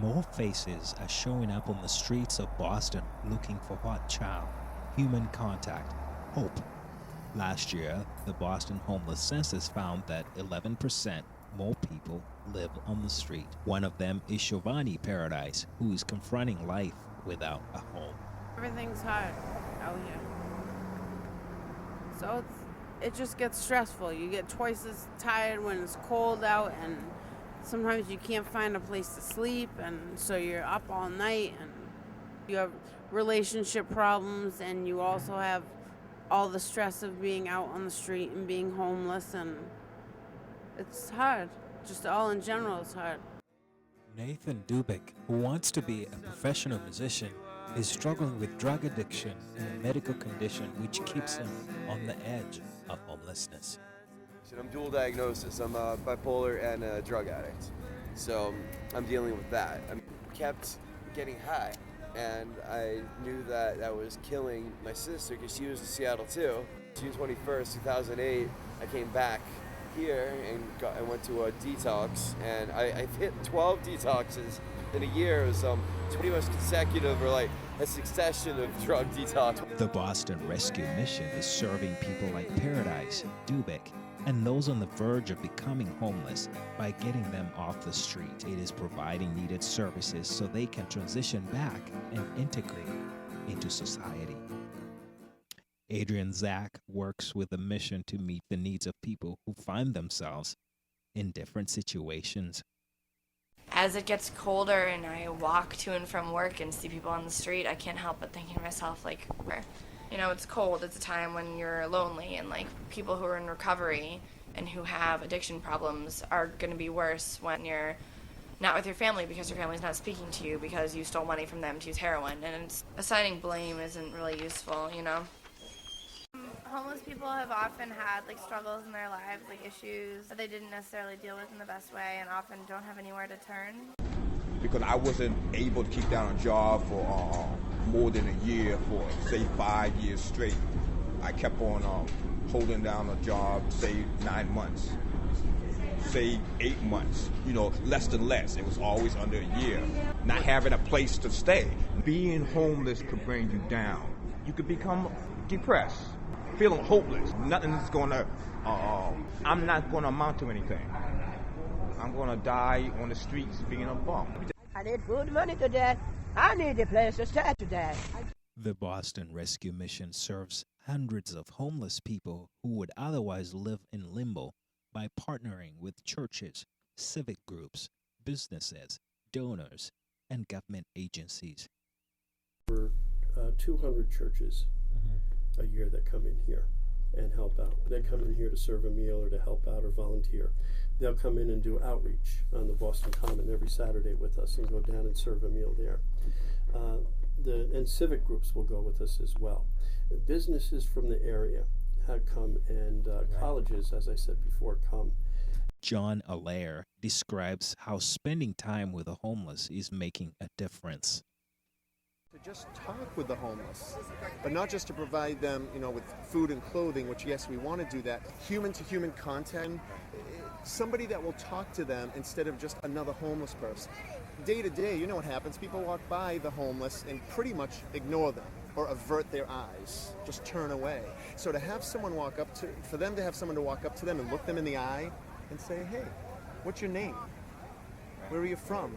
More faces are showing up on the streets of Boston looking for hot child, human contact, hope. Last year, the Boston homeless census found that 11% more people live on the street. One of them is Shivani Paradise, who is confronting life without a home. Everything's hard out here. So it just gets stressful. You get twice as tired when it's cold out, and sometimes you can't find a place to sleep, and so you're up all night, and you have relationship problems, and you also have all the stress of being out on the street and being homeless, and it's hard. Just all in general, it's hard. Nathan Dubik, who wants to be a professional musician, is struggling with drug addiction and a medical condition which keeps him on the edge of homelessness. I'm dual diagnosis. I'm bipolar and a drug addict. So I'm dealing with that. I kept getting high, and I knew that that was killing my sister because she was in Seattle too. June 21st, 2008, I came back here and went to a detox, and I've hit 12 detoxes in a year. It was pretty much consecutive, or like a succession of drug detox. The Boston Rescue Mission is serving people like Paradise, Dubik, and those on the verge of becoming homeless by getting them off the street. It is providing needed services so they can transition back and integrate into society. Adrian Zach works with the mission to meet the needs of people who find themselves in different situations. As it gets colder and I walk to and from work and see people on the street, I can't help but thinking to myself, like, it's cold. It's a time when you're lonely, and like people who are in recovery and who have addiction problems are going to be worse when you're not with your family because your family's not speaking to you because you stole money from them to use heroin. And assigning blame isn't really useful, Homeless people have often had struggles in their lives, issues that they didn't necessarily deal with in the best way, and often don't have anywhere to turn. Because I wasn't able to keep down a job for more than a year, for say 5 years straight. I kept on holding down a job, say 9 months, say 8 months, less than less. It was always under a year. Not having a place to stay. Being homeless could bring you down. You could become depressed, feeling hopeless. Nothing's gonna, I'm not gonna amount to anything. I'm gonna die on the streets being a bum. I need food, money today. I need a place to stay today. The Boston Rescue Mission serves hundreds of homeless people who would otherwise live in limbo by partnering with churches, civic groups, businesses, donors, and government agencies. We're 200 churches a year that come in here and help out. They come in here to serve a meal or to help out or volunteer. They'll come in and do outreach on the Boston Common every Saturday with us and go down and serve a meal there. And civic groups will go with us as well. Businesses from the area have come, and colleges, as I said before, come. John Allaire describes how spending time with the homeless is making a difference. To just talk with the homeless, but not just to provide them, with food and clothing, which yes, we want to do that. Human to human contact, somebody that will talk to them instead of just another homeless person. Day to day, you know what happens. People walk by the homeless and pretty much ignore them or avert their eyes, just turn away. So to have someone for them to have someone to walk up to them and look them in the eye and say, hey, what's your name? Where are you from?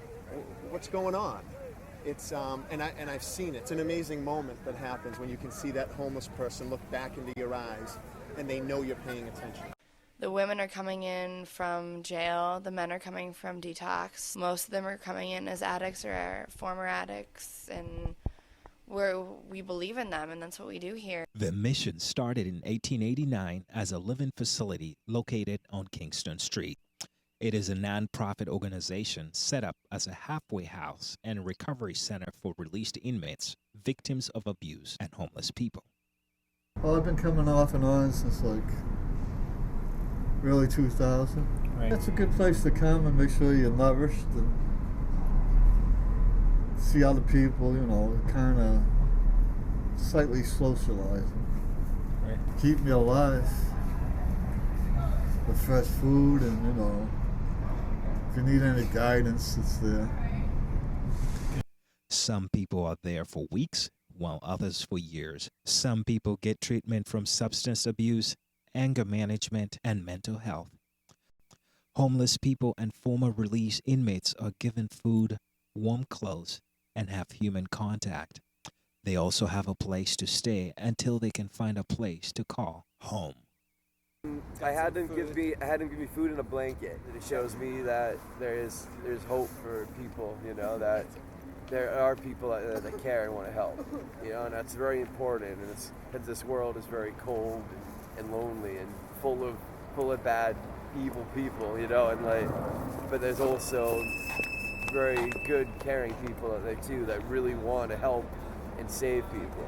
What's going on? It's and I've seen it. It's an amazing moment that happens when you can see that homeless person look back into your eyes and they know you're paying attention. The women are coming in from jail. The men are coming from detox. Most of them are coming in as addicts or former addicts, and we believe in them, and that's what we do here. The mission started in 1889 as a living facility located on Kingston Street. It is a non-profit organization set up as a halfway house and recovery center for released inmates, victims of abuse, and homeless people. Well, I've been coming off and on since early 2000. Right. It's a good place to come and make sure you're nourished and see other people, kind of slightly socializing. Right. Keep me alive. With fresh food and, if you need any guidance, it's there. Some people are there for weeks, while others for years. Some people get treatment from substance abuse, anger management, and mental health. Homeless people and former release inmates are given food, warm clothes, and have human contact. They also have a place to stay until they can find a place to call home. I had them give me food and a blanket. It shows me that there's hope for people, that there are people that care and want to help, and that's very important. And because this world is very cold and lonely and full of bad, evil people, but there's also very good, caring people out there too that really want to help and save people.